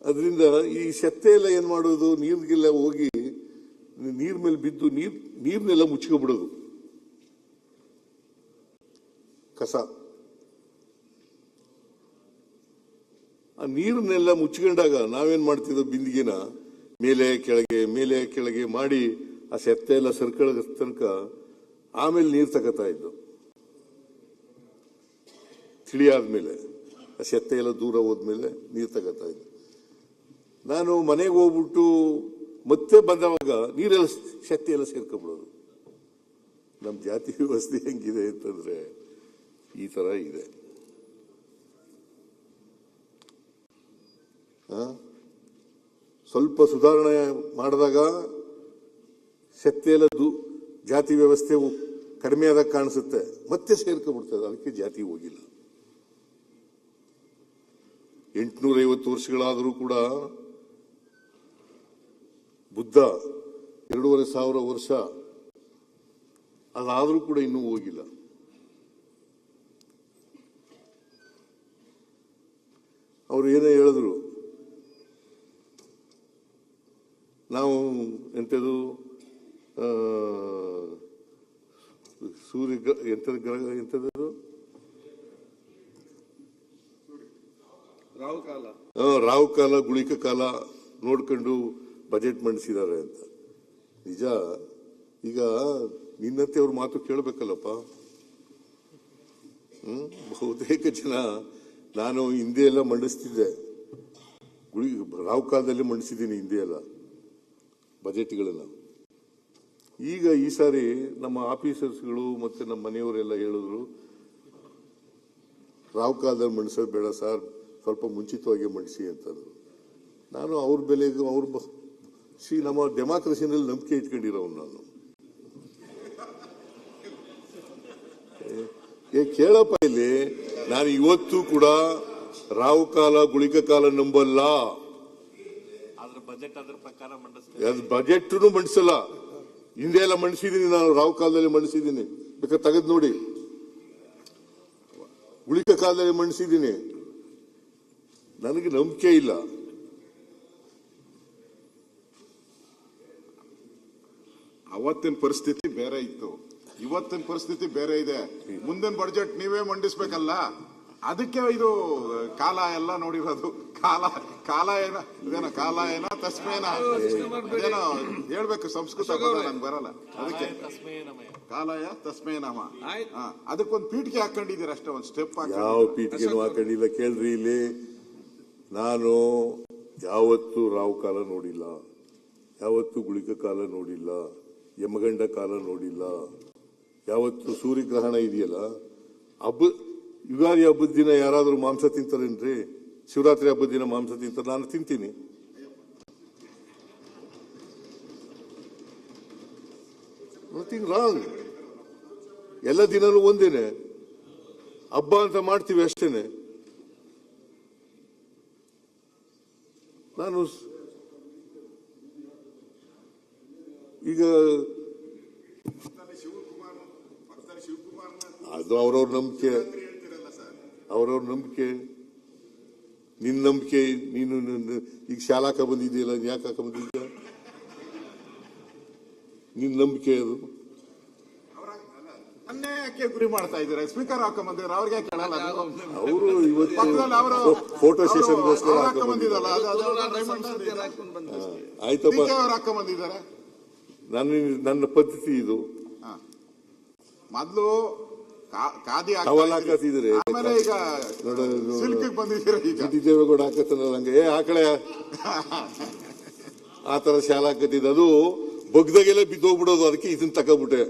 ಅದರಿಂದ ಈ ಸೆತ್ತೆ ಎಲ್ಲ ಏನ್ ಮಾಡೋದು, ನೀರಿಗೆಲ್ಲ ಹೋಗಿ ನೀರ್ ಮೇಲೆ ಬಿದ್ದು ನೀರ್ನೆಲ್ಲ ಮುಚ್ಕೊಬಿಡೋದು, ಕಸ. ಆ ನೀರನ್ನೆಲ್ಲ ಮುಚ್ಕೊಂಡಾಗ ನಾವೇನ್ ಮಾಡ್ತಿದ್ವಿ, ಬಿಂದಿಗೆನ ಮೇಲೆ ಕೆಳಗೆ ಮಾಡಿ ಆ ಸೆತ್ತೆ ಎಲ್ಲ ಸರ್ಕಳ ತನಕ ಆಮೇಲೆ ನೀರು ತಗೋತಾ ಇದ್ದು. ತಿಳಿಯಾದ್ಮೇಲೆ ಆ ಸೆತ್ತೆ ಎಲ್ಲ ದೂರ ಹೋದ್ಮೇಲೆ ನೀರು ತಗೋತಾ ಇದ್ದು. ನಾನು ಮನೆಗೆ ಹೋಗ್ಬಿಟ್ಟು ಮತ್ತೆ ಬಂದವಾಗ ನೀರೆಲ್ಲ ಸೆತ್ತೆ ಎಲ್ಲ ಸೇರ್ಕೊಂಡ್ಬಿಡೋದು. ನಮ್ಮ ಜಾತಿ ವ್ಯವಸ್ಥೆ ಹೆಂಗಿದೆ ಅಂತಂದ್ರೆ ಈ ತರ ಇದೆ. ಸ್ವಲ್ಪ ಸುಧಾರಣೆ ಮಾಡಿದಾಗ ಸೆತ್ತೆ ಎಲ್ಲ ಜಾತಿ ವ್ಯವಸ್ಥೆ ಕಡಿಮೆ ಆದಾಗ ಕಾಣಿಸುತ್ತೆ, ಮತ್ತೆ ಸೇರ್ಕೊಂಡ್ಬಿಡ್ತದೆ. ಅದಕ್ಕೆ ಜಾತಿ ಹೋಗಿಲ್ಲ. 850 ವರ್ಷಗಳಾದರೂ ಕೂಡ ಬುದ್ಧ 2500 ವರ್ಷ ಅದಾದರೂ ಕೂಡ ಇನ್ನೂ ಹೋಗಿಲ್ಲ. ಅವರು ಏನೇ ಹೇಳಿದ್ರು, ನಾವು ಎಂಥದ್ದು ಸೂರ್ಯ ಎಂಥದ್ದು ಗ್ರಹ ಎಂಥದ್ದು ರಾಹು ಕಾಲ ಗುಳಿಕ ಕಾಲ ನೋಡ್ಕೊಂಡು ಬಜೆಟ್ ಮಂಡಿಸಿದ್ದಾರೆ ಅಂತ. ನಿಜ. ಈಗ ನಿನ್ನಂತೆ ಅವ್ರ ಮಾತು ಕೇಳಬೇಕಲ್ಲಪ್ಪ. ಬಹುತೇಕ ಜನ ನಾನು ಹಿಂದೆ ಎಲ್ಲ ಮಂಡಿಸ್ತಿದ್ದೆ, ರಾಹು ಕಾಲದಲ್ಲಿ ಮಂಡಿಸಿದ್ದೀನಿ ಹಿಂದೆ ಎಲ್ಲ ಬಜೆಟ್ಗಳೆಲ್ಲ. ಈಗ ಈ ಸಾರಿ ನಮ್ಮ ಆಫೀಸರ್ಸ್ಗಳು ಮತ್ತೆ ನಮ್ಮ ಮನೆಯವರೆಲ್ಲ ಹೇಳಿದ್ರು, ರಾಹು ಕಾಲದಲ್ಲಿ ಮಂಡಿಸೋದು ಬೇಡ ಸರ್, ಸ್ವಲ್ಪ ಮುಂಚಿತವಾಗಿ ಮಂಡಿಸಿ ಅಂತಂದ್ರು. ನಾನು ಅವ್ರ ಬೆಲೆಗೂ ನಮ್ಮ ಡೆಮಾಕ್ರಸಿನಲ್ಲಿ ನಂಬಿಕೆ ಇಟ್ಕೊಂಡಿರೋನು ನಾನು. ಕೇಳಪ್ಪ ಇಲ್ಲಿ, ನಾನು ಇವತ್ತು ಕೂಡ ರಾಹು ಕಾಲ ಗುಳಿಕ ಕಾಲ ನಂಬಲ್ಲ. ಬಜೆಟ್ ಮಂಡಿಸಲ್ಲ. ಹಿಂದೆ ಎಲ್ಲ ಮಂಡಿಸಿದೀನಿ ನಾನು, ರಾಹು ಕಾಲದಲ್ಲಿ ಮಂಡಿಸಿದ್ದೀನಿ, ಬೇಕಾದ್ರೆ ತೆಗೆದು ನೋಡಿ. ಗುಳಿಕ ಕಾಲದಲ್ಲಿ ಮಂಡಿಸಿದ್ದೀನಿ. ನನಗೆ ನಂಬಿಕೆ ಇಲ್ಲ. ಅವತ್ತಿನ ಪರಿಸ್ಥಿತಿ ಬೇರೆ ಇತ್ತು, ಇವತ್ತಿನ ಪರಿಸ್ಥಿತಿ ಬೇರೆ ಇದೆ. ಮುಂದಿನ ಬಜೆಟ್ ನೀವೇ ಮಂಡಿಸ್ಬೇಕಲ್ಲ, ಅದಕ್ಕೆ ಇದು ಕಾಲ ಎಲ್ಲ ನೋಡಿರೋದು. ಕಾಲ ಏನ ತಸ್ಮೇನ ಅದೇನೋ ಹೇಳ್ಬೇಕು, ಸಂಸ್ಕೃತ ನಂಗೆ ಬರಲ್ಲ. ಅದಕ್ಕೆ ಕಾಲಯ ತಸ್ಮೇ ನಮ. ಅದಕ್ಕೊಂದು ಪೀಠಿಗೆ ಹಾಕೊಂಡಿದ್ದೀರ ಅಷ್ಟೇ, ಒಂದು ಸ್ಟೆಪ್. ಯಾವ ಪೀಠಿಗೆನೂ ಹಾಕೊಂಡಿಲ್ಲ. ಕೇಳ್ರಿ, ಇಲ್ಲಿ ನಾನು ಯಾವತ್ತೂ ರಾಹು ಕಾಲ ನೋಡಿಲ್ಲ, ಯಾವತ್ತೂ ಗುಳಿಕ ಕಾಲ ನೋಡಿಲ್ಲ, ಯಮಗಂಡ ಕಾಲ ನೋಡಿಲ್ಲ. ಯಾವತ್ತು ಸೂರ್ಯಗ್ರಹಣ ಇದೆಯಲ್ಲ, ಯುಗಾದಿ ಹಬ್ಬದ ದಿನ ಯಾರಾದ್ರೂ ಮಾಂಸ ತಿಂತಾರೇನ್ರಿ? ಶಿವರಾತ್ರಿ ಹಬ್ಬದ ದಿನ ಮಾಂಸ ತಿಂತಾರೆ, ನಾನು ತಿಂತೀನಿ. Nothing wrong. ಎಲ್ಲ ದಿನನೂ ಒಂದೇನೆ, ಹಬ್ಬ ಅಂತ ಮಾಡ್ತೀವಿ ಅಷ್ಟೇನೆ. ನಾನು ಈಗ ಅದು ಅವ್ರವ್ರ ನಂಬಿಕೆ, ನಿನ್ನ ನಂಬಿಕೆ. ನೀನು ಈಗ ಶಾಲಾ ಹಾಕ ಬಂದಿದೆಯಲ್ಲ, ಯಾಕೆ ಹಾಕ ಬಂದಿದ್ದ? ನಿನ್ನ ನಂಬಿಕೆ ಅದು. ಯಾಕೆ ಗುರಿ ಮಾಡ್ತಾ ಇದ್ದಾರೆ? ಸ್ಪೀಕರ್ ಹಾಕ ಬಂದಿದ್ದಾರೆ, ಅವ್ರಿಗೆ ಕೇಳಲ್ಲ. ಅವರು ಇವತ್ತು ಫೋಟೋ ಸೆಷನ್ಗೋಸ್ಕರ ಆಯ್ತಪ್ಪ, ಹಾಕ ಬಂದಿದ್ದಾರೆ. ನನ್ನ ಪದ್ಧತಿ ಇದು. ಮೊದಲು ಖಾದಿ ಹಾಕತ್ತಿದ್ರೆ ದೇವೇಗೌಡ ಹಾಕತ್ತಲ್ಲ, ಹಂಗೆ ಆ ಕಡೆ ಆ ತರ ಶಾಲೆ ಹಾಕತ್ತಿದ್ದ. ಅದು ಬಗ್ದಾಗೆಲ್ಲ ಬಿದ್ದೋಗ್ಬಿಡೋದು, ಅದಕ್ಕೆ ಇದನ್ನ ತಗೋಬಿಟ್ಟೆ.